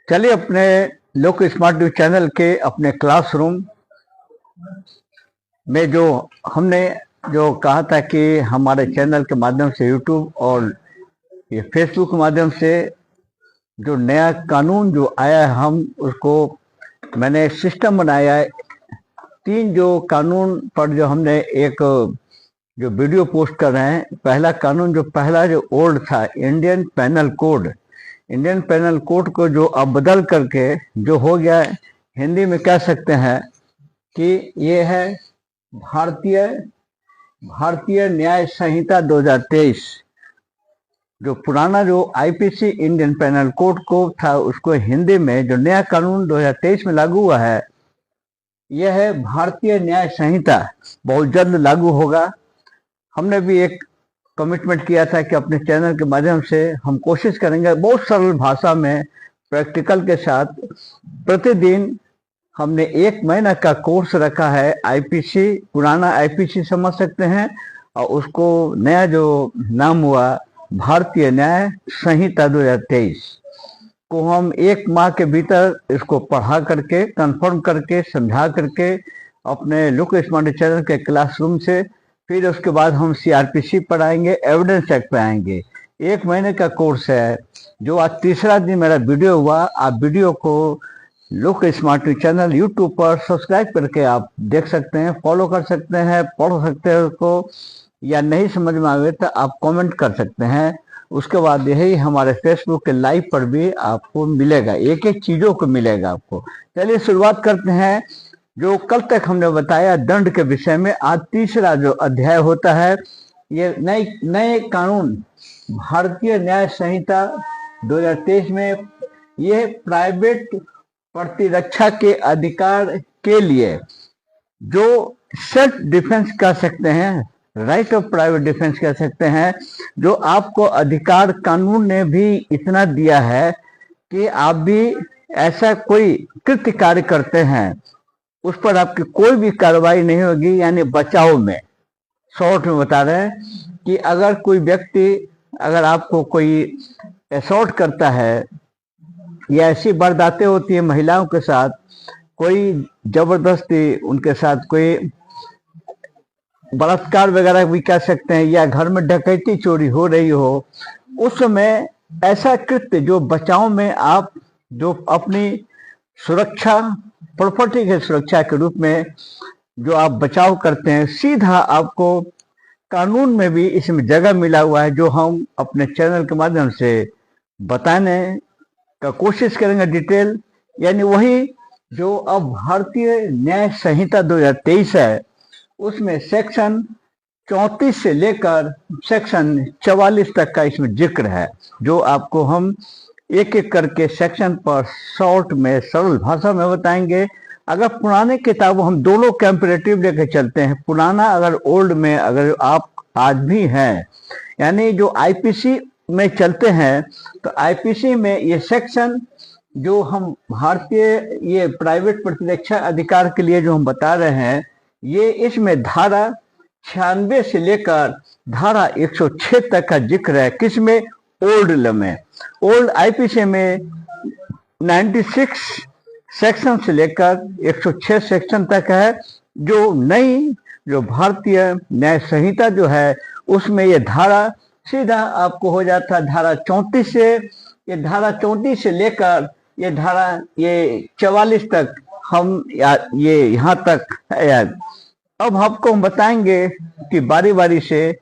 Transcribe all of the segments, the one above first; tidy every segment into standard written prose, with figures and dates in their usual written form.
चलिए अपने लोक स्मार्ट न्यूज चैनल के अपने क्लासरूम में जो हमने जो कहा था कि हमारे चैनल के माध्यम से यूट्यूब और ये फेसबुक के माध्यम से जो नया कानून जो आया है हम उसको मैंने सिस्टम बनाया है। 3 जो कानून पर जो हमने एक जो वीडियो पोस्ट कर रहे हैं। पहला कानून जो ओल्ड था इंडियन पैनल कोड को जो अब बदल करके जो हो गया है, हिंदी में कह सकते हैं कि ये है भारतीय न्याय संहिता 2023। जो पुराना जो आईपीसी इंडियन पैनल कोड को था उसको हिंदी में जो नया कानून 2023 में लागू हुआ है, यह है भारतीय न्याय संहिता। बहुत जल्द लागू होगा। हमने भी एक कमिटमेंट किया था कि अपने चैनल के माध्यम से हम कोशिश करेंगे बहुत सरल भाषा में प्रैक्टिकल के साथ। प्रतिदिन हमने 1 महीना का कोर्स रखा है। आईपीसी पुराना आईपीसी समझ सकते हैं और उसको नया जो नाम हुआ भारतीय न्याय संहिता 2023 को हम 1 माह के भीतर इसको पढ़ा करके कंफर्म करके समझा करके अपने लोक स्मार्ट चैनल के क्लासरूम से फिर उसके बाद हम सीआरपीसी पढ़ाएंगे, एविडेंस एक्ट पे आएंगे। 1 महीने का कोर्स है। जो आज तीसरा दिन मेरा वीडियो हुआ, आप वीडियो को लोक स्मार्ट चैनल यूट्यूब पर सब्सक्राइब करके आप देख सकते हैं, फॉलो कर सकते हैं, पढ़ सकते हैं उसको, या नहीं समझ में आवे तो आप कमेंट कर सकते हैं। उसके बाद यही हमारे फेसबुक के लाइव पर भी आपको मिलेगा, एक एक चीजों को मिलेगा आपको। चलिए शुरुआत करते हैं। जो कल तक हमने बताया दंड के विषय में, आज तीसरा जो अध्याय होता है ये नए कानून भारतीय न्याय संहिता 2023 में ये प्राइवेट प्रतिरक्षा के अधिकार के लिए जो सेल्फ डिफेंस कह सकते हैं, राइट ऑफ प्राइवेट डिफेंस कह सकते हैं, जो आपको अधिकार कानून ने भी इतना दिया है कि आप भी ऐसा कोई कृत्य कार्य करते हैं उस पर आपकी कोई भी कार्रवाई नहीं होगी। यानी बचाव में शॉर्ट में बता रहे हैं कि अगर कोई व्यक्ति अगर आपको कोई असॉल्ट करता है या ऐसी वारदातें होती है महिलाओं के साथ, कोई जबरदस्ती उनके साथ कोई बलात्कार वगैरह भी कह सकते हैं, या घर में डकैती चोरी हो रही हो, उस समय ऐसा कृत्य जो बचाव में आप जो अपनी सुरक्षा प्रॉपर्टी की सुरक्षा के रूप में जो आप बचाव करते हैं, सीधा आपको कानून में भी इसमें जगह मिला हुआ है, जो हम अपने चैनल के माध्यम से बताने का कोशिश करेंगे डिटेल। यानी वही जो अब भारतीय न्याय संहिता 2023 है उसमें सेक्शन 34 से लेकर सेक्शन 44 तक का इसमें जिक्र है, जो आपको हम एक एक करके सेक्शन पर शॉर्ट में सरल भाषा में बताएंगे। अगर पुराने किताबों हम दोनों कंपैरेटिव लेकर चलते हैं, पुराना अगर ओल्ड में अगर आप आज भी हैं, यानी जो आईपीसी में चलते हैं तो आईपीसी में ये सेक्शन जो हम भारतीय ये प्राइवेट प्रतिरक्षा अधिकार के लिए जो हम बता रहे हैं, ये इसमें धारा 96 से लेकर धारा 106 तक का जिक्र है। किसमें? ओल्ड में। ओल्ड आईपीसी में 96 सेक्शन से लेकर 106 सेक्शन तक है। जो नई जो भारतीय न्याय संहिता जो है उसमें ये धारा सीधा आपको हो जाता है धारा 34 से, ये धारा 34 से लेकर ये धारा ये 44 तक हम ये यहाँ तक है यार। अब आपको हम बताएंगे कि बारी बारी से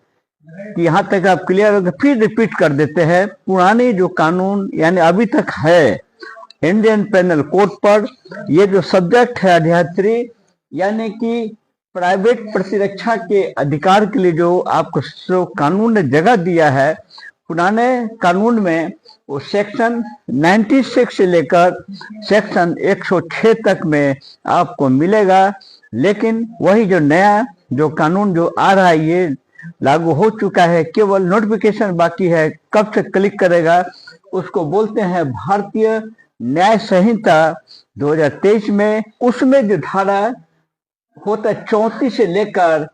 कि यहाँ तक आप क्लियर हो गए, फिर रिपीट कर देते हैं। पुरानी जो कानून यानी अभी तक है इंडियन पेनल कोड पर, ये जो सब्जेक्ट है अध्याय 3 यानी कि प्राइवेट प्रतिरक्षा के अधिकार के लिए जो आपको कानून ने जगह दिया है, पुराने कानून में वो सेक्शन 96 से लेकर सेक्शन 106 तक में आपको मिलेगा। लेकिन वही जो नया जो कानून जो आ रहा है ये लागू हो चुका है, केवल नोटिफिकेशन बाकी है। कब से क्लिक करेगा उसको बोलते हैं भारतीय न्याय संहिता 2023 में। उसमें जो धारा होता है 34 से लेकर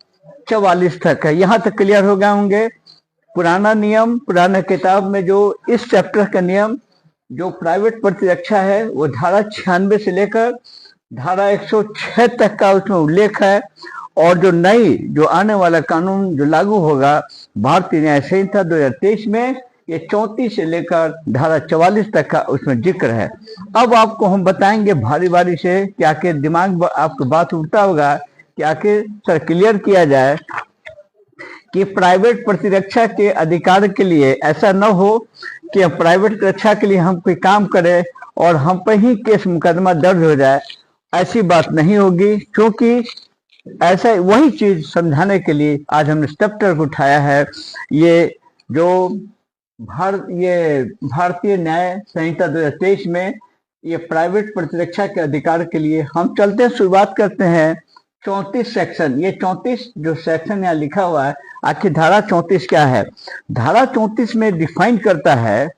44 तक है। यहाँ तक क्लियर हो गए होंगे। पुराना नियम पुराना किताब में जो इस चैप्टर का नियम जो प्राइवेट प्रतिरक्षा है वो धारा 96 से लेकर धारा 106 तक का उसमें उल्लेख है। और जो नई जो आने वाला कानून जो लागू होगा भारतीय न्याय संहिता 2023 में, ये 34 से लेकर धारा 44 तक का उसमें जिक्र है। अब आपको हम बताएंगे भारी बारी से कि आखिर दिमाग आपको बात उठता होगा कि आखिर सर क्लियर किया जाए कि प्राइवेट प्रतिरक्षा के अधिकार के लिए ऐसा न हो कि प्राइवेट रक्षा के लिए हम कोई काम करें और हम पर ही केस मुकदमा दर्ज हो जाए। ऐसी बात नहीं होगी, क्योंकि ऐसा वही चीज समझाने के लिए आज हमने चैप्टर को उठाया है। ये जो भारतीय न्याय संहिता 2023 में ये प्राइवेट प्रतिरक्षा के अधिकार के लिए हम चलते हैं, शुरुआत करते हैं 34 सेक्शन। ये 34 जो सेक्शन यहाँ लिखा हुआ है, आखिर धारा 34 क्या है? धारा 34 में डिफाइन करता है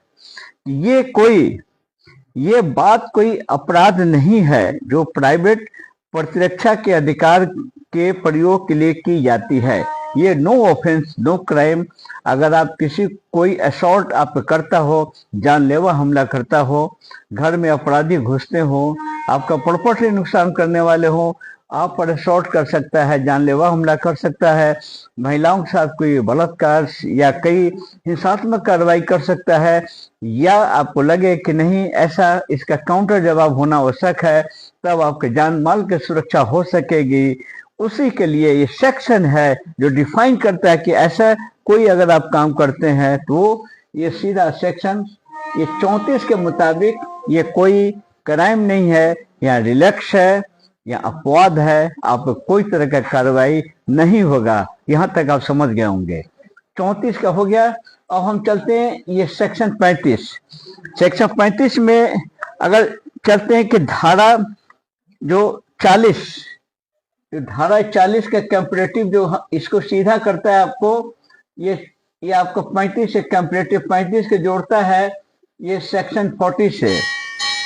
ये बात कोई अपराध नहीं है जो प्राइवेट प्रतिरक्षा के अधिकार के प्रयोग के लिए की जाती है। ये नो ऑफेंस नो क्राइम। अगर आप कोई असॉल्ट आप करता हो, जानलेवा हमला करता हो, घर में अपराधी घुसते हो, आपका प्रॉपर्टी नुकसान करने वाले हो, आप पर असॉल्ट कर सकता है, जानलेवा हमला कर सकता है, महिलाओं के साथ कोई बलात्कार या कई हिंसात्मक कार्रवाई कर सकता है, या आपको लगे कि नहीं ऐसा इसका काउंटर जवाब होना आवश्यक है, तब आपके जान माल की सुरक्षा हो सकेगी। उसी के लिए ये सेक्शन है जो डिफाइन करता है कि ऐसा कोई अगर आप काम करते हैं तो ये सीधा सेक्शन ये 34 के मुताबिक ये कोई क्राइम नहीं है या रिलैक्स है या अपवाद है, आप कोई तरह का कार्रवाई नहीं होगा। यहाँ तक आप समझ गए होंगे। 34 का हो गया। अब हम चलते हैं ये सेक्शन 35। सेक्शन 35 में अगर चलते हैं कि धारा जो 40, धारा 40 का कंपैरेटिव जो इसको सीधा करता है आपको, ये आपको 35 से कंपैरेटिव 35 के जोड़ता है ये सेक्शन 40 से।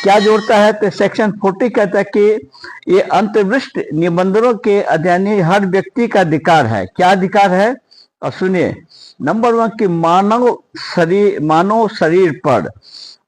क्या जोड़ता है? तो सेक्शन 40 कहता है कि ये अंतर्विष्ट निबंधनों के अध्ययन हर व्यक्ति का अधिकार है। क्या अधिकार है? और सुनिए, नंबर 1 कि मानव शरीर पर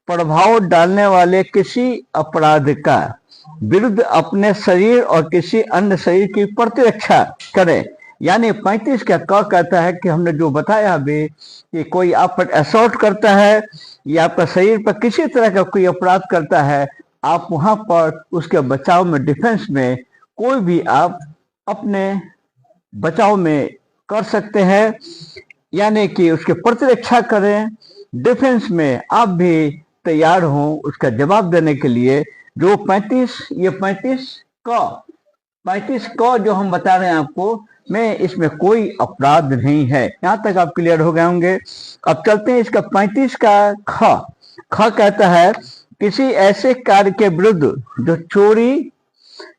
प्रभाव डालने वाले किसी अपराध का विरुद्ध अपने शरीर और किसी अन्य शरीर की प्रतिरक्षा करें। यानी 35 का कहता है कि हमने जो बताया अभी कि कोई आप पर असॉल्ट करता है या आपका शरीर पर किसी तरह का कोई अपराध करता है, आप वहां पर उसके बचाव में, डिफेंस में कोई भी आप अपने बचाव में कर सकते हैं, यानी कि उसके प्रतिरक्षा करें, डिफेंस में आप भी तैयार हों उसका जवाब देने के लिए। जो 35 का जो हम बता रहे हैं आपको में, इसमें कोई अपराध नहीं है। यहां तक आप क्लियर हो गए होंगे। अब चलते हैं इसका 35 का ख कहता है किसी ऐसे कार्य के विरुद्ध जो चोरी,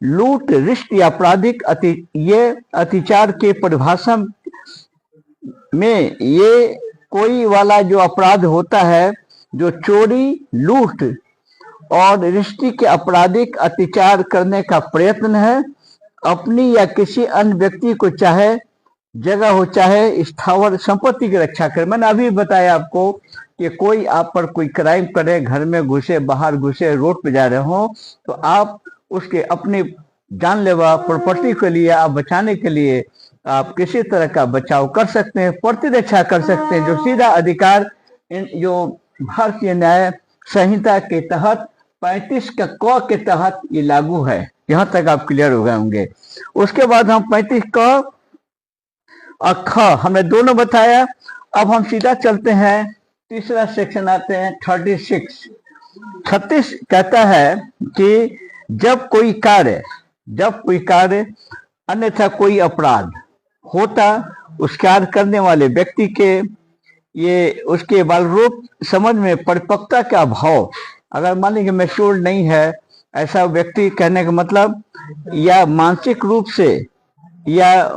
लूट, रिश्त या आपराधिक अत्याचार के परिभाषा में ये कोई वाला जो अपराध होता है जो चोरी, लूट और रिश्ते के आपराधिक अत्याचार करने का प्रयत्न है, अपनी या किसी अन्य व्यक्ति को चाहे जगह हो चाहे स्थावर संपत्ति की रक्षा करे। मैंने अभी बताया आपको कि कोई आप पर कोई क्राइम करे, घर में घुसे, बाहर घुसे, रोड पे जा रहे हो, तो आप उसके अपनी जानलेवा प्रॉपर्टी के लिए आप बचाने के लिए आप किसी तरह का बचाव कर सकते हैं, प्रतिरक्षा कर सकते हैं, जो सीधा अधिकार जो भारतीय न्याय संहिता के तहत 35 का क के तहत ये लागू है। यहां तक आप क्लियर हो गए होंगे। उसके बाद हम 35 क और ख हमने दोनों बताया। अब हम सीधा चलते हैं, तीसरा सेक्शन आते हैं 36 कहता है कि जब कोई कार्य अन्यथा कोई अपराध होता, उस कार्य करने वाले व्यक्ति के ये उसके बलरूप समझ में परिपक्वता का अभाव, अगर मान लीजिए मैच्योर नहीं है ऐसा व्यक्ति, कहने का मतलब या मानसिक रूप से या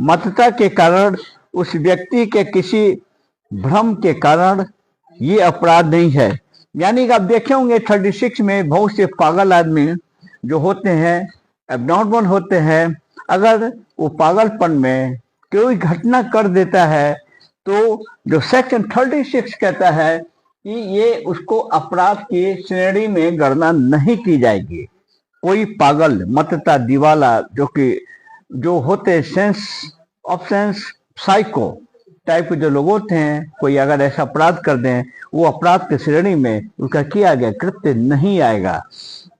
मतता के कारण उस व्यक्ति के किसी भ्रम के कारण ये अपराध नहीं है। यानी कि आप देखे होंगे 36 में बहुत से पागल आदमी जो होते हैं, एबनॉर्मल होते हैं, अगर वो पागलपन में कोई घटना कर देता है तो जो सेक्शन 36 कहता है कि ये उसको अपराध की श्रेणी में गणना नहीं की जाएगी। कोई पागल मतता दीवाला जो होते sense of sense psycho type के जो लोग होते हैं, कोई अगर ऐसा अपराध कर दें, वो अपराध की श्रेणी में उसका किया गया कृत्य नहीं आएगा।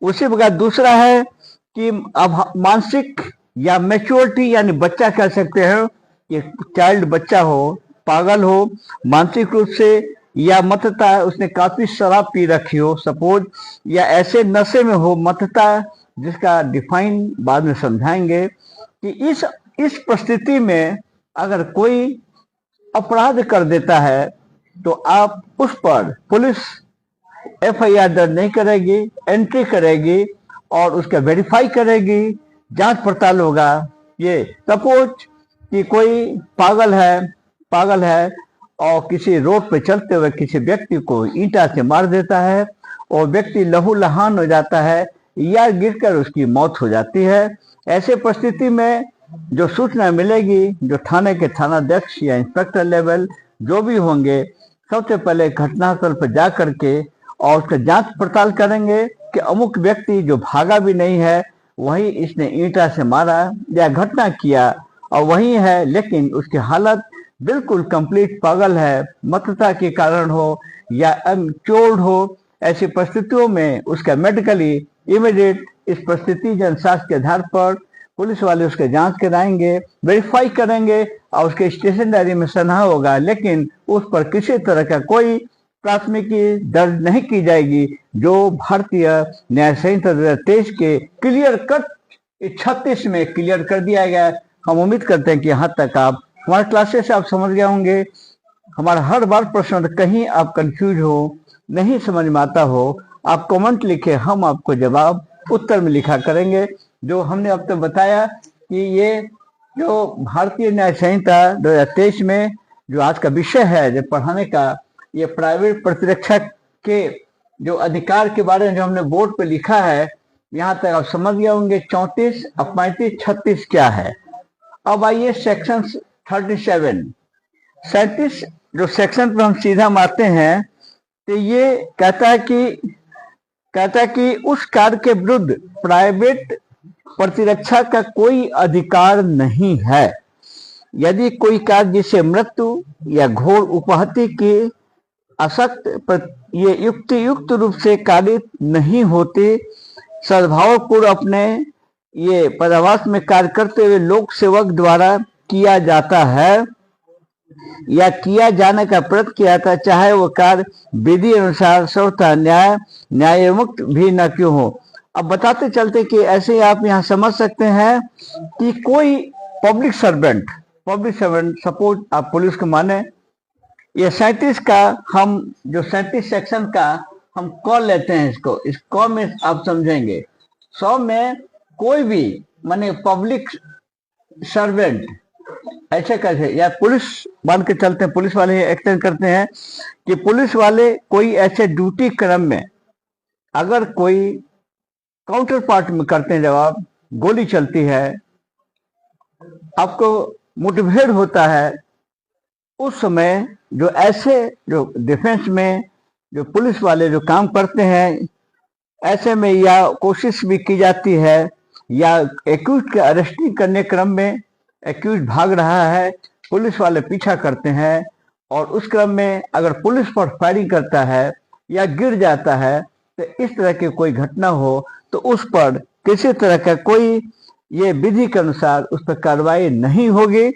उसी प्रकार दूसरा है कि अब मानसिक या मैच्योरिटी, यानी बच्चा कह सकते हैं कि चाइल्ड बच्चा हो, पागल हो मानसिक रूप से, या मतता उसने काफी शराब पी रखी हो सपोज, या ऐसे नशे में हो मतता, जिसका डिफाइन बाद में समझाएंगे, कि इस परिस्थिति में अगर कोई अपराध कर देता है तो आप उस पर पुलिस एफआईआर दर्ज नहीं करेगी, एंट्री करेगी और उसका वेरीफाई करेगी, जांच पड़ताल होगा। ये सपोज कि कोई पागल है और किसी रोड पे चलते हुए किसी व्यक्ति को ईंटा से मार देता है और व्यक्ति लहूलुहान हो जाता है या गिरकर उसकी मौत हो जाती है। ऐसे परिस्थिति में जो सूचना मिलेगी, जो थाने के थानाध्यक्ष या इंस्पेक्टर लेवल जो भी होंगे, सबसे पहले घटनास्थल पर जा करके और उसका जांच पड़ताल करेंगे कि अमुक व्यक्ति जो भागा भी नहीं है, वही इसने ईंटा से मारा या घटना किया और वही है, लेकिन उसकी हालत बिल्कुल कंप्लीट पागल है, मतता के कारण हो या अनच्योर्ड हो। ऐसी परिस्थितियों में उसका मेडिकली इमीडिएट इस परिस्थिति जनसाक्ष्य के आधार पर पुलिस वाले उसके जांच कराएंगे, वेरीफाई करेंगे और उसके स्टेशन डायरी में सनहा होगा, लेकिन उस पर किसी तरह का कोई प्राथमिकी दर्ज नहीं की जाएगी, जो भारतीय न्याय संहिता 2023 के क्लियर कट 36 में क्लियर कर दिया गया। हम उम्मीद करते हैं कि यहाँ तक आप हमारे क्लासेस आप समझ गए होंगे। हमारा हर बार प्रश्न कहीं आप कंफ्यूज हो, नहीं समझ में आता हो, आप कमेंट लिखे, हम आपको जवाब उत्तर में लिखा करेंगे। जो हमने अब तक बताया कि ये जो भारतीय न्याय संहिता 2023 में जो आज का विषय है जो पढ़ाने का, ये प्राइवेट प्रतिरक्षा के जो अधिकार के बारे में जो हमने बोर्ड पे लिखा है, यहाँ तक आप समझ गए होंगे। 34 अब 35 36 क्या है। अब आइए सेक्शन 37 जो सेक्शन पर हम सीधा मारते हैं, तो ये कहता है कि उस कार्य के विरुद्ध प्राइवेट प्रतिरक्षा का कोई अधिकार नहीं है यदि कोई कार्य जिसे मृत्यु या घोर उपाहति की आसक्त ये युक्त रूप से कारित नहीं होते, सद्भावपूर्व अपने ये पदावास में कार्य करते हुए लोक सेवक द्वारा किया जाता है या किया जाने का प्रयत्न किया था, चाहे वो कार्य विधि अनुसार सर्वथा न्याय मुक्त भी न क्यों हो। अब बताते चलते कि ऐसे आप यहाँ समझ सकते हैं कि कोई पब्लिक सर्वेंट सपोज आप पुलिस को माने, ये 37 का हम जो 37 सेक्शन का हम क लेते हैं, इस क में आप समझेंगे 100 में कोई भी माने पब्लिक सर्वेंट ऐसे कैसे, या पुलिस मान के चलते हैं, पुलिस वाले एक्शन करते हैं कि पुलिस वाले कोई ऐसे ड्यूटी क्रम में अगर कोई काउंटर पार्ट में करते हैं, जवाब गोली चलती है, आपको मुठभेड़ होता है, उस समय जो ऐसे जो डिफेंस में जो पुलिस वाले जो काम करते हैं, ऐसे में या कोशिश भी की जाती है या एक्यूज के अरेस्टिंग करने क्रम में एक्यूज भाग रहा है, पुलिस वाले पीछा करते हैं और उस क्रम में अगर पुलिस पर फायरिंग करता है या गिर जाता है, तो इस तरह की कोई घटना हो तो उस पर किसी तरह का कोई ये विधि के अनुसार उस पर कार्रवाई नहीं होगी।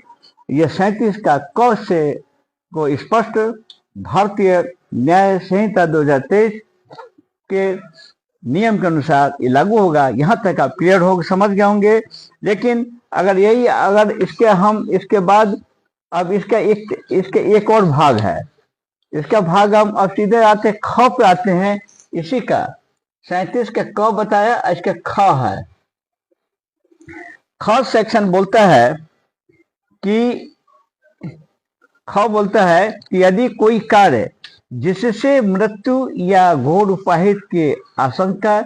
ये 37 का क से को स्पष्ट भारतीय न्याय संहिता 2023 के नियम के अनुसार ये लागू होगा। यहाँ तक आप क्लियर हो समझ गए होंगे। लेकिन अगर इसके बाद अब इसका एक और भाग है, इसका भाग हम अब सीधे आते ख पे आते हैं। इसी का 37 का क बताया, इसका ख है। ख सेक्शन बोलता है कि यदि कोई कार्य जिससे मृत्यु या घोर उपाहित की आशंका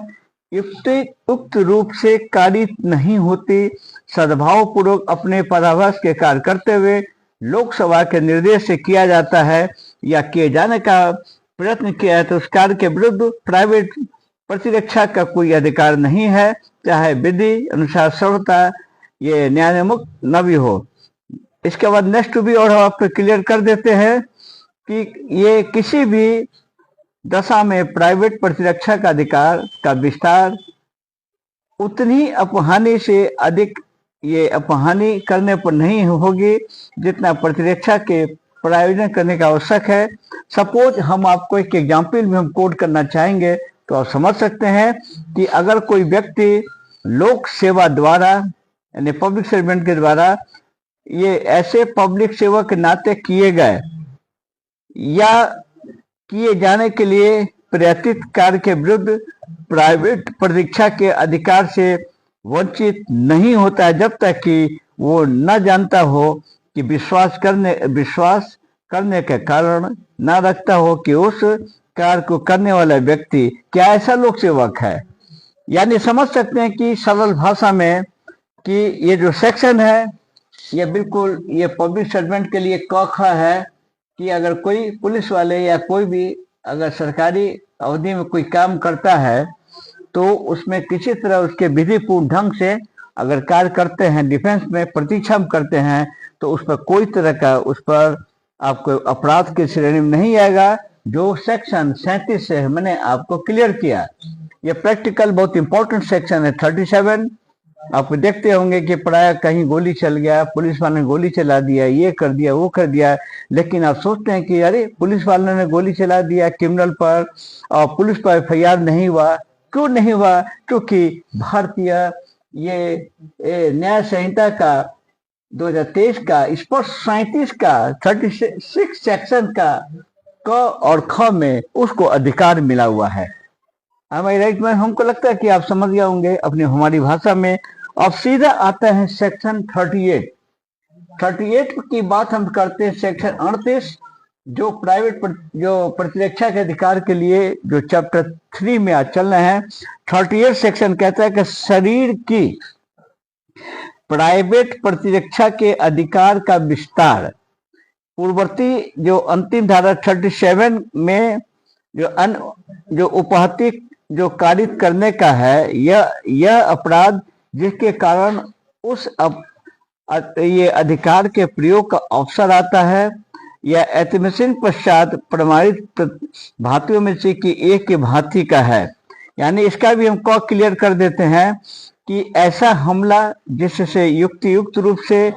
उक्त रूप से कारित नहीं होती, सद्भाव पूर्वक अपने पदाभास के कार्य करते हुए लोकसभा के निर्देश से किया जाता है या किए जाने का प्रयत्न किया है तो उस कार्य के विरुद्ध प्राइवेट प्रतिरक्षा का कोई अधिकार नहीं है, चाहे विधि अनुसार सर्वथा ये न्यायोन्मुख न भी हो। इसके बाद नेक्स्ट भी और हम आपको क्लियर कर देते हैं कि ये किसी भी दशा में प्राइवेट प्रतिरक्षा का अधिकार का विस्तार उतनी अपहानि से अधिक ये अपहानि करने पर नहीं होगी जितना प्रतिरक्षा के प्रायोजन करने का आवश्यक है। सपोज हम आपको एक एग्जाम्पल में हम कोट करना चाहेंगे तो आप समझ सकते हैं कि अगर कोई व्यक्ति लोक सेवा द्वारा यानी पब्लिक सर्वेंट के द्वारा ये ऐसे पब्लिक सेवा के नाते किए गए या किए जाने के लिए प्रयत्नित कार्य के विरुद्ध प्राइवेट प्रतिरक्षा के अधिकार से वंचित नहीं होता है जब तक कि वो न जानता हो कि विश्वास करने के कारण न रखता हो कि उस कार्य को करने वाला व्यक्ति क्या ऐसा लोक सेवक है। यानी समझ सकते हैं कि सरल भाषा में कि ये जो सेक्शन है ये बिल्कुल ये पब्लिक सर्वेंट के लिए क ख है कि अगर कोई पुलिस वाले या कोई भी अगर सरकारी अवधि में कोई काम करता है तो उसमें किसी तरह उसके विधिपूर्ण ढंग से अगर कार्य करते हैं, डिफेंस में प्रतीक्षा करते हैं तो उस पर कोई तरह का उस पर आपको अपराध की श्रेणी में नहीं आएगा, जो सेक्शन 37 से मैंने आपको क्लियर किया। ये प्रैक्टिकल बहुत इंपॉर्टेंट सेक्शन है 37। आप देखते होंगे कि प्राय कहीं गोली चल गया, पुलिस वाले ने गोली चला दिया, ये कर दिया वो कर दिया, लेकिन आप सोचते हैं कि अरे पुलिस वाले ने गोली चला दिया क्रिमिनल पर और पुलिस पर FIR नहीं हुआ। क्यों नहीं हुआ? क्योंकि भारतीय ये न्याय संहिता का 2023 का स्पष्ट 37 का 36 सेक्शन का क और ख में उसको अधिकार मिला हुआ है। हमारी राइट में हमको लगता है कि आप समझ गए होंगे अपनी हमारी भाषा में। अब सीधा आता है सेक्शन 38 की बात हम करते हैं। सेक्शन 38 जो प्रतिरक्षा के अधिकार के लिए जो चैप्टर 3 में आज चल रहे हैं। 38 सेक्शन कहता है कि शरीर की प्राइवेट प्रतिरक्षा के अधिकार का विस्तार पूर्ववर्ती जो अंतिम धारा 37 में जो उपहति जो कारित करने का है, यह अपराध जिसके कारण उस ये अधिकार के प्रयोग का अवसर आता है या ऐतिहासिक पश्चात प्रमाणित भांतियों में से कि एक की भांति का है। यानी इसका भी हम क्लियर कर देते हैं कि ऐसा हमला जिससे युक्त रूप से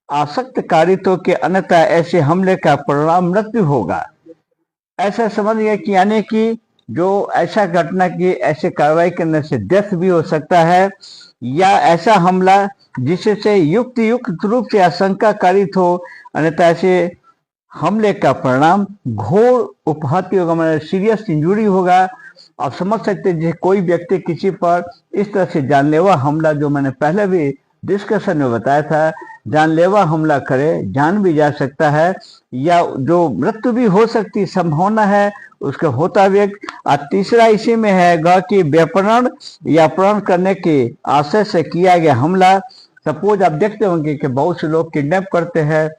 आसक्त कारित हो के अन्यथा ऐसे हमले का परिणाम मृत्यु होगा। ऐसा समझिए कि यानी कि जो ऐसा घटना की ऐसे कार्रवाई करने से डेथ भी हो सकता है या ऐसा हमला जिससे युक्त रूप से आशंका कारित हो अन्यथा ऐसे हमले का परिणाम घोर उपहत्या होगा, मतलब सीरियस इंजुरी होगा। आप समझ सकते हैं कोई व्यक्ति किसी पर इस तरह से जानलेवा हमला, जो मैंने पहले भी डिस्कशन में बताया था, जानलेवा हमला करे, जान भी जा सकता है या जो मृत्यु भी हो सकती संभावना है उसका होता व्यक्ति। और तीसरा इसी में है कि व्यापरण या अपहरण करने के आशय से किया गया हमला। सपोज आप देखते होंगे कि बहुत से लोग किडनैप करते हैं,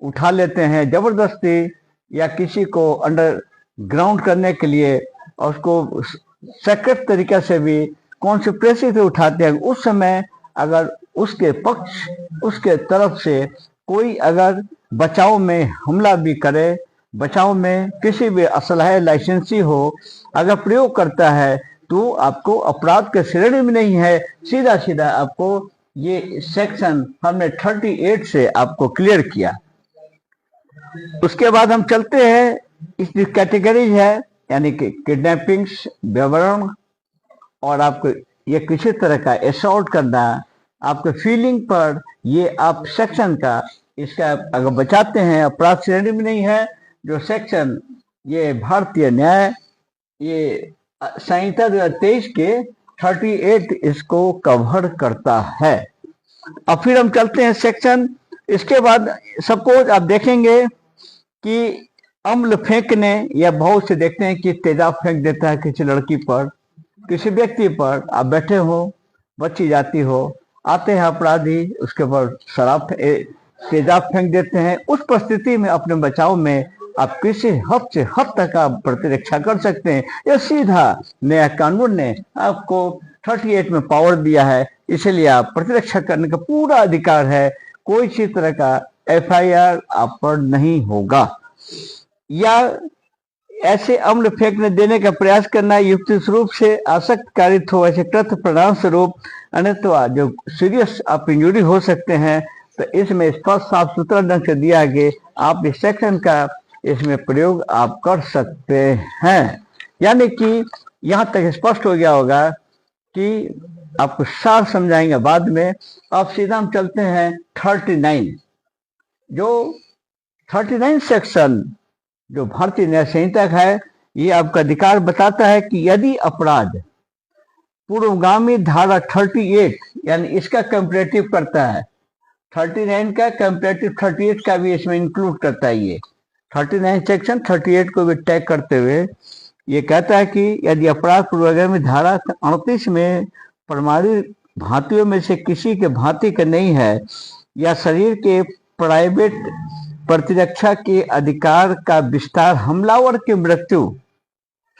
उठा लेते हैं जबरदस्ती या किसी को अंडरग्राउंड करने के लिए और उसको सेक्रेट तरीके से भी कॉन्स्पिरेसी से उठाते हैं। उस समय अगर उसके पक्ष उसके तरफ से कोई अगर बचाव में हमला भी करे, बचाव में किसी भी असलहे लाइसेंसी हो अगर प्रयोग करता है तो आपको अपराध के श्रेणी में नहीं है, सीधा सीधा आपको ये सेक्शन हमने 38 से आपको क्लियर किया। उसके बाद हम चलते हैं, इस कैटेगरीज है यानी कि किडनैपिंग्स, व्यवरण और आपको ये किसी तरह का असॉल्ट करना आपके फीलिंग पर, ये आप सेक्शन का इसका अगर बचाते हैं अपराध श्रेणी में नहीं है। जो सेक्शन ये भारतीय न्याय ये संहिता 2023 के 38 इसको कवर करता है। अब फिर हम चलते हैं सेक्शन, इसके बाद सपोज आप देखेंगे कि अम्ल फेंकने या बहुत से देखते हैं कि तेजाब फेंक देता है किसी लड़की पर, किसी व्यक्ति पर। आप बैठे हो, बच्ची जाती हो, आते हैं अपराधी, उसके ऊपर शराब तेजाब फेंक देते हैं। उस परिस्थिति में अपने बचाव में आप किसी हद से हद तक आप प्रतिरक्षा कर सकते हैं। यह सीधा नया कानून ने आपको 38 में पावर दिया है, इसलिए आप प्रतिरक्षा करने का पूरा अधिकार है। कोई सी तरह का FIR आप पर नहीं होगा, या ऐसे अम्ल फेंकने देने का प्रयास करना युक्ति रूप से आसक्त कारित हो, ऐसे तथ्य परिणाम स्वरूप, अन्यथा जो सीरियस आप इंजुरी हो सकते हैं। तो इसमें स्पष्ट साफ सुथरा ढंग से दिया गया, आप इस सेक्शन का इसमें प्रयोग आप कर सकते हैं। यानी कि यहाँ तक स्पष्ट हो गया होगा कि आपको सार समझाएंगे बाद में। अब सीधा हम चलते हैं 39, जो 39 सेक्शन जो भारतीय न्याय संहिता का है, ये आपका अधिकार बताता है कि यदि अपराध पूर्वगामी धारा 38 यानी इसका कंपैरेटिव करता है, 39 का कंपैरेटिव 38 का भी इसमें इंक्लूड करता है। ये 39 सेक्शन 38 को भी टैग करते हुए ये कहता है कि यदि अपराध पूर्वगामी धारा 38 में प्रमाणित भांतियों में से किसी के भांति का नहीं है, या शरीर के प्राइवेट प्रतिरक्षा के अधिकार का विस्तार हमलावर की मृत्यु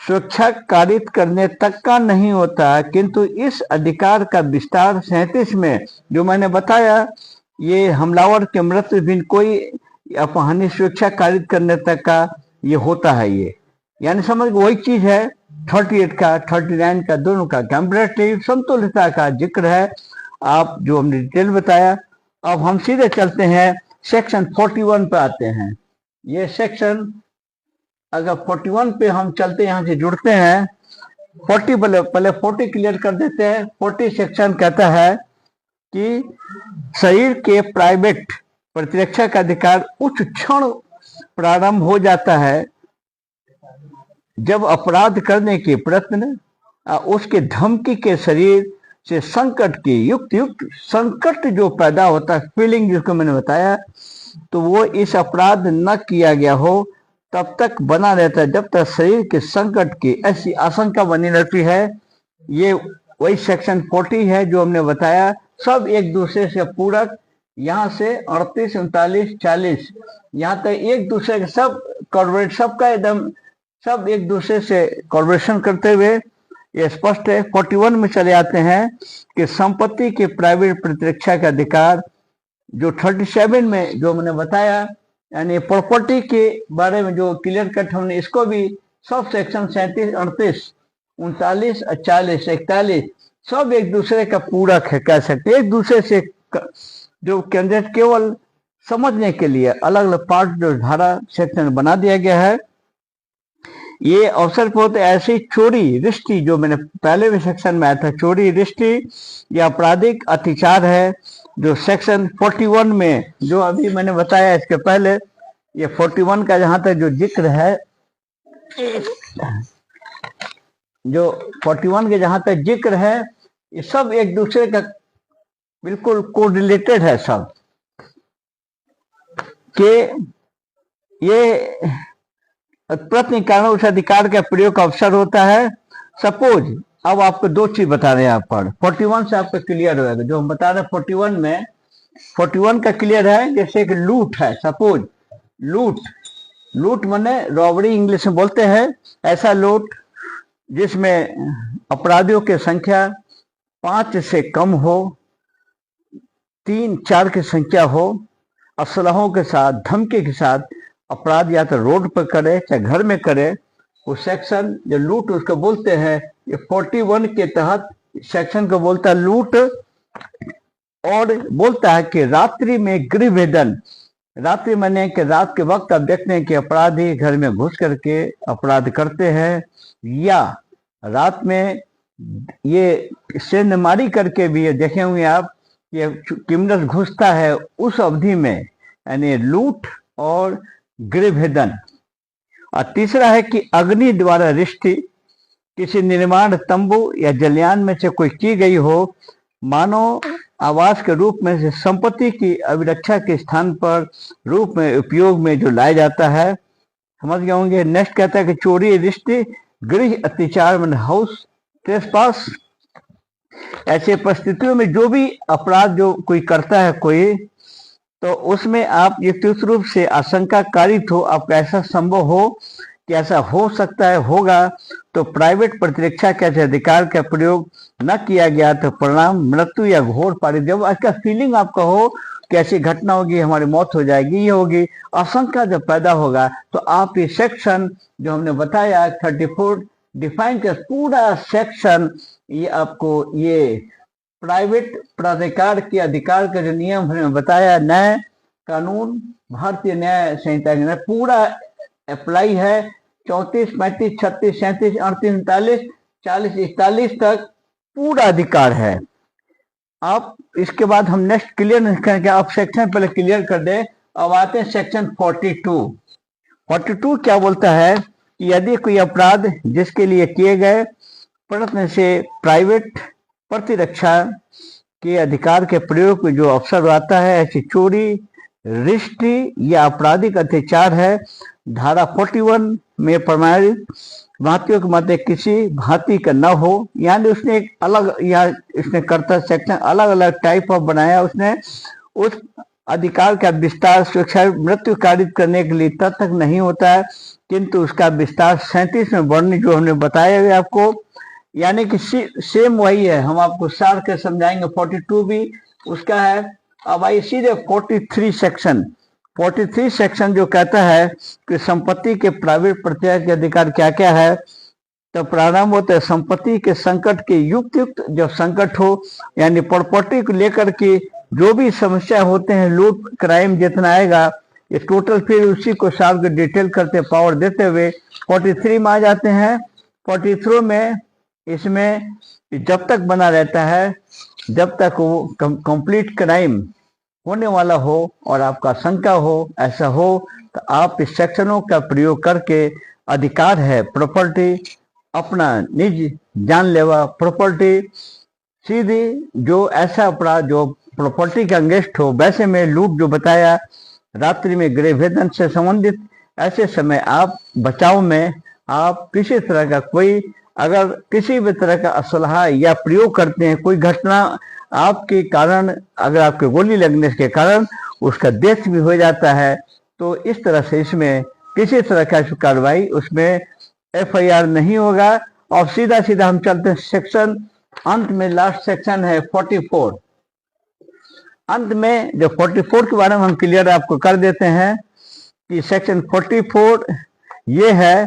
सुरक्षा कारित करने तक का नहीं होता, किंतु इस अधिकार का विस्तार 37 में जो मैंने बताया, ये हमलावर के मृत्यु बिन कोई अपहानि सुरक्षा कारित करने तक का ये होता है। ये यानी समझ वही चीज है, 38 का 39 का दोनों का कंपैरेटिव समतुल्यता का जिक्र है, आप जो हमने डिटेल बताया। अब हम सीधे चलते हैं सेक्शन 41 पे आते हैं। ये सेक्शन अगर 41 पे हम चलते यहाँ से जुड़ते हैं, 40 पहले 40 क्लियर कर देते हैं। 40 सेक्शन कहता है कि शरीर के प्राइवेट प्रतिरक्षा का अधिकार उस क्षण प्रारंभ हो जाता है जब अपराध करने के प्रयत्न उसके धमकी के शरीर से संकट की युक्त संकट जो पैदा होता है, फीलिंग जिसको मैंने बताया, तो वो इस अपराध न किया गया हो तब तक बना रहता है, जब तक शरीर के संकट की ऐसी आशंका बनी रहती है। ये वही सेक्शन 40 है जो हमने बताया, सब एक दूसरे से पूरक। यहाँ से 38, 39, 40 यहाँ तक एक दूसरे के सब कॉर्पोरेट सबका एकदम सब एक दूसरे से कॉर्पोरेशन करते हुए ये स्पष्ट है। 41 में चले आते हैं कि संपत्ति के प्राइवेट प्रतिरक्षा का अधिकार, जो 37 में जो मैंने बताया, यानी प्रॉपर्टी के बारे में जो क्लियर कट हमने इसको भी सब सेक्शन 37, 38, 39, 40, 41 सब एक दूसरे का पूरक है, कह सकते एक दूसरे से जो कैंडिडेट केवल समझने के लिए अलग अलग पार्ट जो धारा सेक्शन बना दिया गया है। ये अवसर पर होते ऐसी चोरी रिष्टि जो मैंने पहले भी सेक्शन में आया था, चोरी रिष्टि या आपराधिक अत्याचार है, जो सेक्शन 41 में जो अभी मैंने बताया इसके पहले, ये 41 का जहां तक जो जिक्र है, जो 41 के जहां तक जिक्र है, ये सब एक दूसरे का बिल्कुल कोरिलेटेड है सब के ये प्रति कारण उस अधिकार का प्रयोग का अवसर होता है। सपोज अब आपको दो चीज बता रहे हैं आप पर 41 से आपको क्लियर होगा, जो हम बता रहे हैं 41 में 41 का क्लियर है। जैसे कि लूट है, सपोज लूट माने रॉबरी इंग्लिश में बोलते हैं, ऐसा लूट जिसमें अपराधियों की संख्या 5 से कम हो, 3-4 की संख्या हो, असलहों के साथ धमकी के साथ अपराध या तो रोड पर करे चाहे घर में करे, वो सेक्शन जो लूट उसको बोलते हैं। ये 41 के तहत सेक्शन को बोलता है लूट, और बोलता है कि रात्रि में गृह भेदन, रात्रि माने कि रात के वक्त आप देखते हैं कि अपराधी घर में घुस करके अपराध करते हैं, या रात में ये सेंधमारी करके भी ये देखे होंगे आप, ये क्रिमिनल घुसता है उस अवधि में, यानी लूट और गृह भेदन। और तीसरा है कि अग्नि द्वारा रिष्टि, किसी निर्माण तंबू या जलयान में से कोई की गई हो, मानव आवास के रूप में से संपत्ति की अभिरक्षा के स्थान पर रूप में उपयोग में जो लाया जाता है, समझ गए होंगे। नेक्स्ट कहता है कि चोरी रिष्टि, गृह अत्याचार में हाउस ट्रेसपास, ऐसे परिस्थितियों में जो भी अपराध जो कोई करता है कोई, तो उसमें आप युक्तियुक्त रूप से आशंका कारित हो, आपका ऐसा संभव हो कि ऐसा हो सकता है, होगा, तो प्राइवेट प्रतिरक्षा के अधिकार का प्रयोग न किया गया तो परिणाम मृत्यु या घोर पारित। जब ऐसा फीलिंग आपका हो कि ऐसी घटना होगी, हमारी मौत हो जाएगी, ये होगी, आशंका जब पैदा होगा, तो आप ये सेक्शन जो हमने बताया 34 डिफाइन कर पूरा सेक्शन, ये आपको ये प्राइवेट प्राधिकार के अधिकार का जो नियम हमने बताया, न्याय कानून, भारतीय न्याय संहिता के पूरा अप्लाई है। 34, 35, 36, 37, 38, 39, 40, 41 तक पूरा अधिकार है। आप इसके बाद हम नेक्स्ट क्लियर करेंगे, आप सेक्शन पहले क्लियर कर दे। अब आते हैं सेक्शन 42। 42 क्या बोलता है कि यदि कोई अपराध जिसके लिए किए गए प्रयत्न से प्राइवेट प्रतिरक्षा के अधिकार के प्रयोग में जो अवसर आता है, ऐसी चोरी, रिष्टि या आपराधिक अत्याचार है, धारा 41 में प्रमाणित भांतियों के मध्य किसी भांति का न हो। यानी उसने एक अलग, या इसने करता सेक्शन अलग अलग टाइप ऑफ बनाया, उसने उस अधिकार का विस्तार सुरक्षा मृत्यु कारित करने के लिए तब तक नहीं होता है, किंतु उसका विस्तार 37 में वर्णित जो हमने बताया है आपको, यानी कि सेम वही है, हम आपको सार के समझाएंगे। 42 भी उसका है। अब आइए सीधे 43 सेक्शन। 43 सेक्शन जो कहता है कि संपत्ति के प्राइवेट प्रतिक्रिया के अधिकार क्या क्या है, तो प्रारंभ होता है संपत्ति के संकट के युक्त जब संकट हो, यानी प्रॉपर्टी को लेकर के जो भी समस्या होते हैं, लूट क्राइम जितना आएगा, ये टोटल फिर उसी को साल के डिटेल करते पावर देते हुए 43 में आ जाते हैं। 43 में इसमें जब तक बना रहता है, जब तक वो कंप्लीट क्राइम होने वाला हो और आपका शंका हो, ऐसा हो, तो आप इस सेक्शनों का प्रयोग करके अधिकार है प्रॉपर्टी, अपना निज जानलेवा प्रॉपर्टी, सीधी जो ऐसा अपराध जो प्रॉपर्टी के अगेंस्ट हो, वैसे में लूट जो बताया, रात्रि में गृह भेदन से संबंधित, ऐसे समय आप बचाव में आप किसी तरह का कोई अगर किसी भी तरह का असलहा या प्रयोग करते हैं, कोई घटना आपके कारण, अगर आपके गोली लगने के कारण उसका डेथ भी हो जाता है, तो इस तरह से इसमें किसी तरह का कार्रवाई उसमें FIR नहीं होगा। और सीधा सीधा हम चलते हैं सेक्शन अंत में, लास्ट सेक्शन है 44। अंत में जो 44 के बारे में हम क्लियर आपको कर देते हैं कि सेक्शन 44 ये है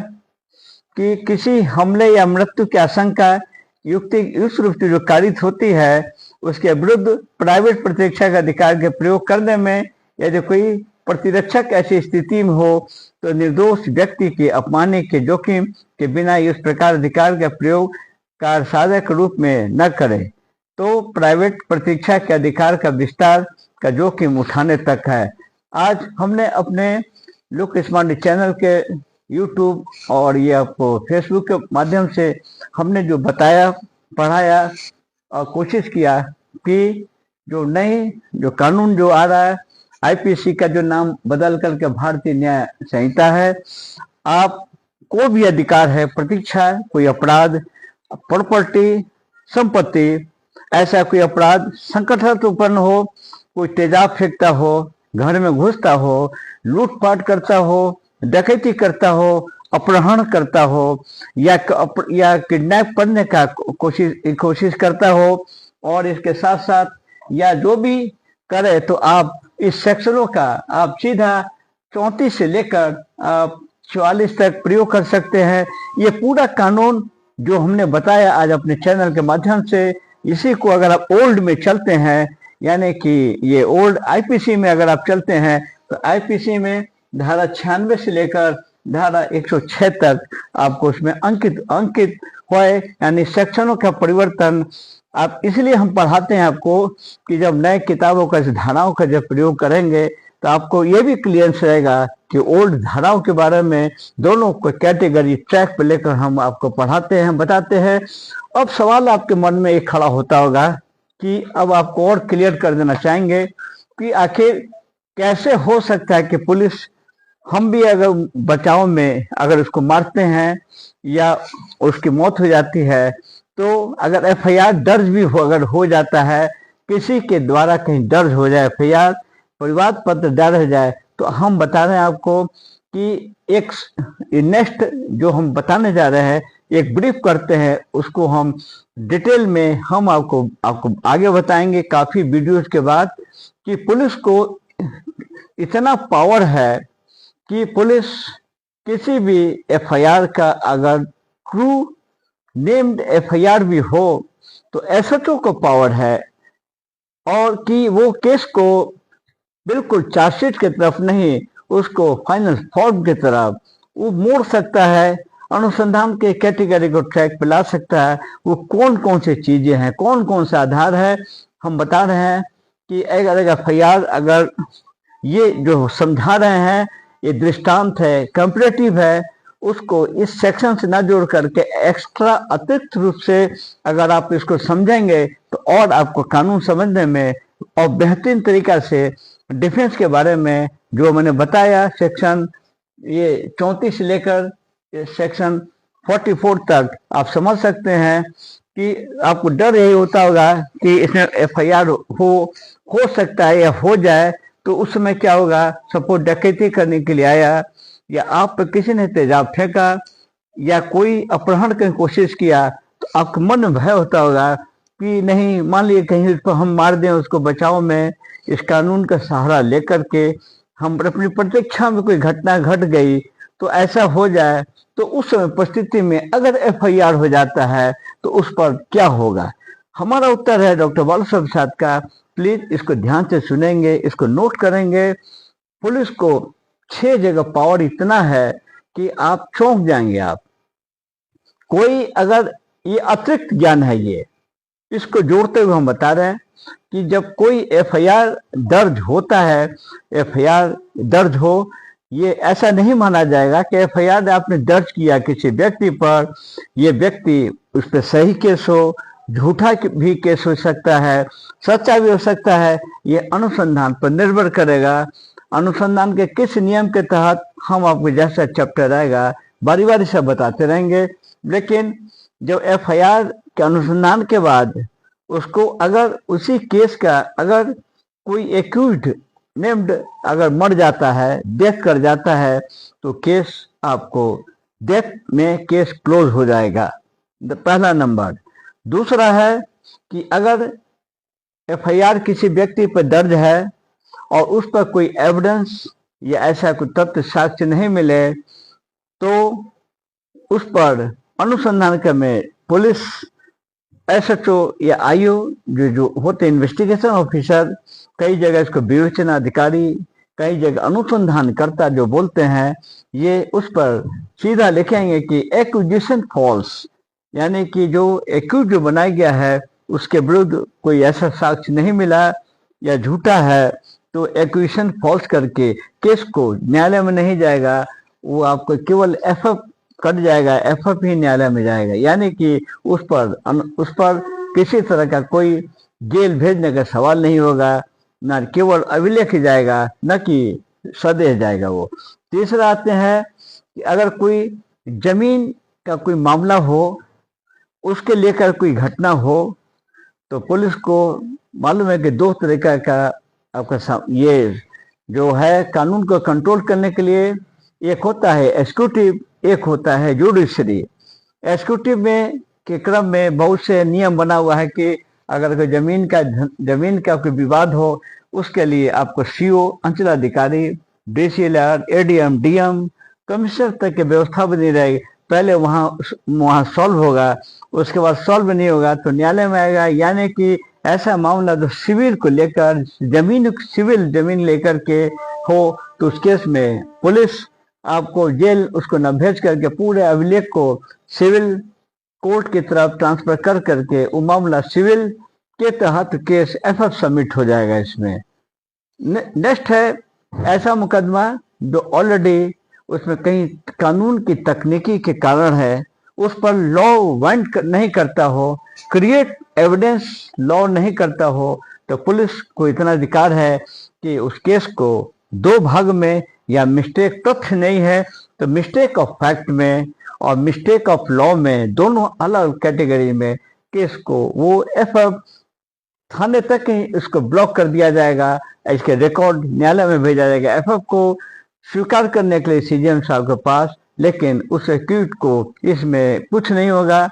कि किसी हमले या मृत्यु की आशंका युक्ति उस रूप से जो कारित होती है, उसके विरुद्ध प्राइवेट प्रतिरक्षा के अधिकार के प्रयोग करने में यदि कोई प्रतिरक्षक ऐसी स्थिति में हो, तो निर्दोष व्यक्ति के अपमानने के जोखिम के बिना इस प्रकार अधिकार का प्रयोग कार्यसाधक रूप में न करे, तो प्राइवेट प्रतिरक्षा के अधिकार का विस्तार का जोखिम उठाने तक है। आज हमने अपने लुक स्मार्ट चैनल के YouTube और ये आपको Facebook के माध्यम से हमने जो बताया, पढ़ाया और कोशिश किया कि जो नई जो कानून जो आ रहा है, IPC का जो नाम बदल करके भारतीय न्याय संहिता है, आपको भी अधिकार है प्रतीक्षा, कोई अपराध प्रॉपर्टी संपत्ति, ऐसा कोई अपराध संकट उत्पन्न हो, कोई तेजाब फेंकता हो, घर में घुसता हो, लूटपाट करता हो, डकैती करता हो, अपहरण करता हो, या किडनैप करने का कोशिश करता हो, और इसके साथ साथ या जो भी करे, तो आप इस सेक्शनों का आप सीधा 34 से लेकर आप 44 तक प्रयोग कर सकते हैं। ये पूरा कानून जो हमने बताया आज अपने चैनल के माध्यम से, इसी को अगर आप ओल्ड में चलते हैं, यानी कि ये ओल्ड IPC में अगर आप चलते हैं, तो IPC में धारा 96 से लेकर धारा 106 तक आपको उसमें अंकित होए, यानी सेक्शनों का परिवर्तन। आप इसलिए हम पढ़ाते हैं आपको कि जब नए किताबों का, धाराओं का जब प्रयोग करेंगे, तो आपको ये भी क्लियरेंस रहेगा कि ओल्ड धाराओं के बारे में दोनों को कैटेगरी ट्रैक पे लेकर हम आपको पढ़ाते हैं, बताते हैं। अब सवाल आपके मन में एक खड़ा होता होगा कि अब आपको और क्लियर कर देना चाहेंगे कि आखिर कैसे हो सकता है कि पुलिस, हम भी अगर बचाव में अगर उसको मारते हैं या उसकी मौत हो जाती है, तो अगर FIR दर्ज भी अगर हो जाता है, किसी के द्वारा कहीं दर्ज हो जाए FIR, परिवाद पत्र डाला जाए, तो हम बता रहे हैं आपको कि एक नेक्स्ट जो हम बताने जा रहे हैं, एक ब्रीफ करते हैं, उसको हम डिटेल में हम आपको आगे बताएंगे काफी वीडियोस के बाद, कि पुलिस को इतना पावर है कि पुलिस किसी भी एफआईआर का अगर ट्रू नेम्ड एफआईआर भी हो तो एसएचओ को पावर है, और कि वो केस को बिल्कुल चार्जशीट की तरफ नहीं, उसको फाइनल फॉर्म की तरफ वो मोड़ सकता है, अनुसंधान के कैटेगरी को ट्रैक पे ला सकता है। वो कौन कौन सी चीजें हैं, कौन कौन सा आधार है, हम बता रहे हैं कि अगर एफआईआर अगर ये जो समझा रहे हैं ये दृष्टांत है, कंपैरेटिव है, उसको इस सेक्शन से ना जोड़ करके एक्स्ट्रा अतिरिक्त रूप से अगर आप इसको समझेंगे तो और आपको कानून समझने में और बेहतरीन तरीका से डिफेंस के बारे में जो मैंने बताया, सेक्शन ये 34 से लेकर सेक्शन 44 तक आप समझ सकते हैं, कि आपको डर यही होता होगा कि इसमें एफआईआर हो सकता है या हो जाए तो उस समय क्या होगा। सपोज डकैती करने के लिए आया, या आप पर किसी ने तेजाब फेंका, या कोई अपहरण की कोशिश किया, तो आपके मन में भय होता होगा कि नहीं, मान लीजिए कहीं उसको हम मार दें, उसको बचाव में इस कानून का सहारा लेकर के हम अपनी प्रतीक्षा में कोई घटना घट गई तो ऐसा हो जाए, तो उस समय परिस्थिति में अगर एफआईआर हो जाता है तो उस पर क्या होगा। हमारा उत्तर है डॉक्टर बालूसाहब साहब का, प्लीज इसको ध्यान से सुनेंगे, इसको नोट करेंगे। पुलिस को 6 जगह पावर इतना है कि आप चौंक जाएंगे। आप कोई अगर ये अतिरिक्त ज्ञान है, ये इसको जोड़ते हुए हम बता रहे हैं कि जब कोई एफआईआर दर्ज होता है, एफआईआर दर्ज हो, ये ऐसा नहीं माना जाएगा कि एफआईआर आपने दर्ज किया किसी व्यक्ति पर, ये व्यक्ति उस पर सही केस हो, झूठा भी केस हो सकता है, सच्चा भी हो सकता है। ये अनुसंधान पर निर्भर करेगा। अनुसंधान के किस नियम के तहत हम आपको जैसा चैप्टर आएगा बारी बारी से बताते रहेंगे, लेकिन जब एफआईआर के अनुसंधान के बाद उसको अगर उसी केस का अगर कोई एक्यूज्ड नेम्ड अगर मर जाता है, डेथ कर जाता है, तो केस आपको डेथ में केस क्लोज हो जाएगा, पहला नंबर। दूसरा है कि अगर एफआईआर किसी व्यक्ति पर दर्ज है और उस पर कोई एविडेंस या ऐसा कोई तथ्य साक्ष्य नहीं मिले, तो उस पर अनुसंधान में पुलिस, एसएचओ या आईओ जो होते इन्वेस्टिगेशन ऑफिसर, कई जगह इसको विवेचना अधिकारी, कई जगह अनुसंधानकर्ता जो बोलते हैं, ये उस पर सीधा लिखेंगे कि एक्यूजेशन फॉल्स, यानी कि जो एक्यूज जो बनाया गया है उसके विरुद्ध कोई ऐसा साक्ष्य नहीं मिला या झूठा है, तो एक्यूजेशन फॉल्स करके केस को न्यायालय में नहीं जाएगा, वो आपको केवल एफएफ कट जाएगा, एफएफ ही न्यायालय में जाएगा, यानी कि उस पर किसी तरह का कोई जेल भेजने का सवाल नहीं होगा, ना केवल अभिलेख जाएगा, न कि सदेह जाएगा वो। तीसरा आते हैं कि अगर कोई जमीन का कोई मामला हो, उसके लेकर कोई घटना हो, तो पुलिस को मालूम है कि 2 तरीका का आपका ये जो है कानून को कंट्रोल करने के लिए, एक होता है एग्जीक्यूटिव, एक होता है जुडिशरी। एग्जीक्यूटिव में के क्रम में बहुत से नियम बना हुआ है कि अगर कोई जमीन का कोई विवाद हो, उसके लिए आपको सीओ, अंचलाधिकारी, डीसीएलआर, एडीएम, डीएम, कमिश्नर तक की व्यवस्था बनी रहेगी। पहले वहाँ सॉल्व होगा, उसके बाद सॉल्व नहीं होगा तो न्यायालय में आएगा, यानी कि ऐसा मामला जो सिविल को लेकर सिविल जमीन लेकर के हो, तो उस केस में पुलिस आपको जेल उसको न भेज करके पूरे अभिलेख को सिविल कोर्ट की तरफ ट्रांसफर कर करके वो मामला सिविल के तहत केस एफएफ सबमिट हो जाएगा। इसमें नेक्स्ट है ऐसा मुकदमा जो ऑलरेडी उसमें कहीं कानून की तकनीकी के कारण है, उस पर लॉ वाइंड नहीं करता हो, क्रिएट एविडेंस लॉ नहीं करता हो, तो पुलिस को इतना अधिकार है कि उस केस को 2 भाग में, या मिस्टेक तथ्य नहीं है तो मिस्टेक ऑफ फैक्ट में और मिस्टेक ऑफ लॉ में, दोनों अलग कैटेगरी में केस को वो एफएफ थाने तक ही इसको ब्लॉक कर दिया जाएगा, इसके रिकॉर्ड न्यायालय में भेजा जाएगा एफएफ को स्वीकार करने के लिए सीजीएम साहब के पास, लेकिन उस एक्यूट को इसमें कुछ नहीं होगा,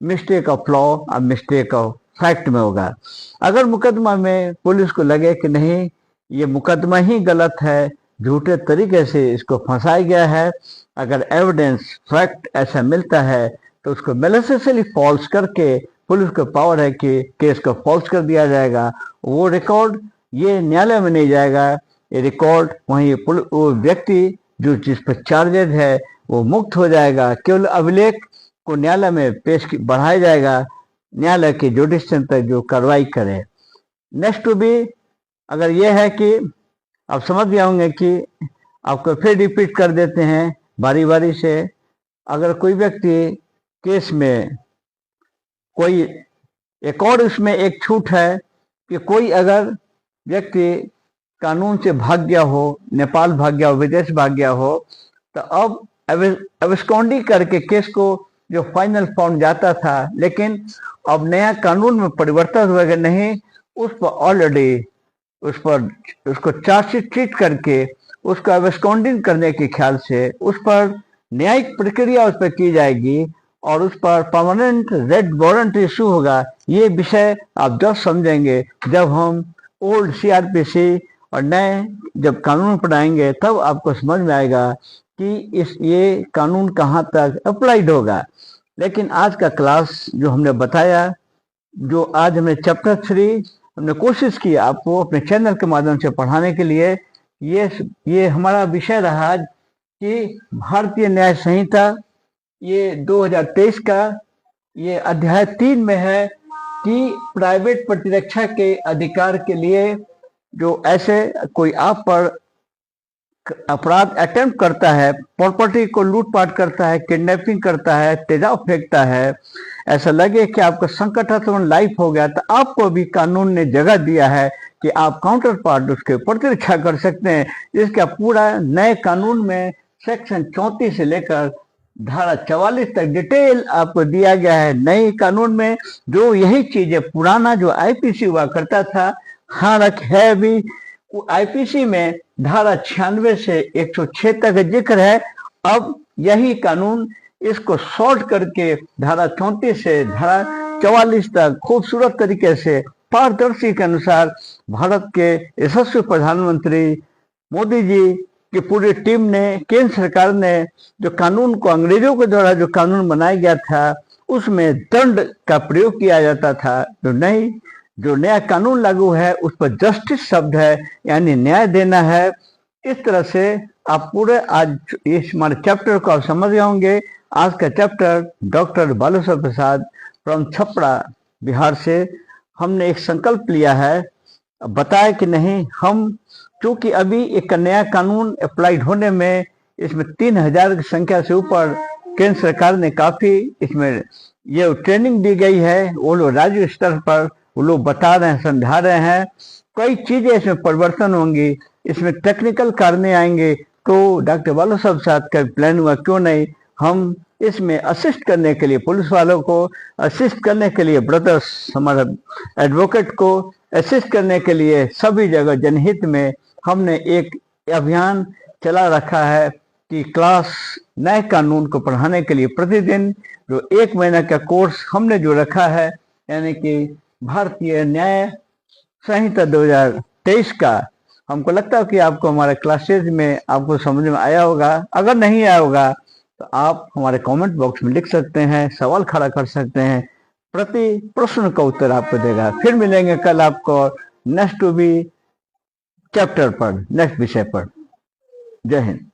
मिस्टेक ऑफ लॉ और मिस्टेक ऑफ फैक्ट में होगा। अगर मुकदमा में पुलिस को लगे कि नहीं ये मुकदमा ही गलत है, झूठे तरीके से इसको फंसाया गया है, अगर एविडेंस फैक्ट ऐसा मिलता है तो उसको मैलिशियसली फॉल्स करके पुलिस को पावर है कि केस को फॉल्स कर दिया जाएगा। वो रिकॉर्ड ये न्यायालय में नहीं जाएगा, ये रिकॉर्ड वहीं वो व्यक्ति जो जिस पर चार्जेज है वो मुक्त हो जाएगा। केवल अभिलेख को न्यायालय में पेश बढ़ाया जाएगा, न्यायालय के जुडिशन तक जो कार्रवाई करे। नेक्स्ट टू बी, अगर ये है कि आप समझ गए होंगे कि आपको फिर रिपीट कर देते हैं बारी बारी से। अगर कोई व्यक्ति केस में कोई एक और उसमें एक छूट है कि कोई अगर व्यक्ति कानून से भाग गया हो, नेपाल भाग गया हो, विदेश भाग गया हो, तो अब एब्सकॉन्डिंग करके केस को जो फाइनल फाउंड जाता था, लेकिन अब नया कानून में परिवर्तन हुआ कि नहीं, उस पर ऑलरेडी उसको चार्जशीट ट्रीट करके उसको एब्सकॉन्डिंग करने के ख्याल से उस पर न्यायिक प्रक्रिया उस पर की जाएगी और उस पर परमानेंट रेड वारंट इशू होगा। ये विषय आप जब समझेंगे जब हम ओल्ड सीआरपीसी और नए जब कानून पढ़ाएंगे तब आपको समझ में आएगा कि ये कानून कहाँ तक अप्लाइड होगा। लेकिन आज का क्लास जो हमने बताया, जो आज हमने चैप्टर 3 हमने कोशिश की आपको अपने चैनल के माध्यम से पढ़ाने के लिए, ये हमारा विषय रहा कि भारतीय न्याय संहिता ये 2023 का ये अध्याय 3 में है कि प्राइवेट प्रतिरक्षा के अधिकार के लिए जो ऐसे कोई आप पर अपराध अटेम्प्ट करता है, प्रॉपर्टी को लूटपाट करता है, किडनैपिंग करता है, तेजाब फेंकता है, ऐसा लगे कि आपका संकटात्मक लाइफ हो गया, तो आपको भी कानून ने जगह दिया है कि आप काउंटर पार्ट उसके प्रतिरक्षा कर सकते हैं। इसका पूरा नए कानून में सेक्शन 34 से लेकर धारा 44 तक डिटेल आपको दिया गया है। नए कानून में जो यही चीजें पुराना जो आईपीसी हुआ करता था, हालांक है भी आईपीसी में धारा 96 से 106 तक जिक्र है। अब यही कानून इसको शॉर्ट करके धारा 34 से धारा 44 तक खूबसूरत तरीके से पारदर्शी के अनुसार भारत के यशस्वी प्रधानमंत्री मोदी जी की पूरी टीम ने, केंद्र सरकार ने जो कानून को अंग्रेजों के द्वारा जो कानून बनाया गया था उसमें दंड का प्रयोग किया जाता था, जो नया कानून लागू है उस पर जस्टिस शब्द है, यानी न्याय देना है। इस तरह से आप पूरे आज इस हमारे चैप्टर को आप समझ गए होंगे। आज का chapter doctor Balusaheb Prasad from Chhapra Bihar से हमने एक संकल्प लिया है, बताया कि नहीं हम, क्योंकि अभी एक नया कानून अप्लाइड होने में इसमें 3000 की संख्या से ऊपर केंद्र सरकार ने काफी इसमें ये ट्रेनिंग दी गई है। वो लोग राज्य स्तर पर वो लोग बता रहे हैं, समझा रहे हैं, कई चीजें इसमें परिवर्तन होंगी, इसमें टेक्निकल कारण आएंगे। तो डॉक्टर बालूसाहेब साहब का प्लान हुआ क्यों नहीं हम इसमें असिस्ट करने के लिए, पुलिस वालों को असिस्ट करने के लिए, ब्रदर्स हमारे एडवोकेट को असिस्ट करने के लिए सभी जगह जनहित में हमने एक अभियान चला रखा है कि क्लास नए कानून को पढ़ाने के लिए प्रतिदिन जो 1 महीना का कोर्स हमने जो रखा है, यानी कि भारतीय न्याय संहिता 2023 का, हमको लगता है कि आपको हमारे क्लासेज में आपको समझ में आया होगा। अगर नहीं आया होगा तो आप हमारे कमेंट बॉक्स में लिख सकते हैं, सवाल खड़ा कर सकते हैं, प्रति प्रश्न का उत्तर आपको देगा। फिर मिलेंगे कल आपको नेक्स्ट टू बी चैप्टर पर, नेक्स्ट विषय पर। जय हिंद।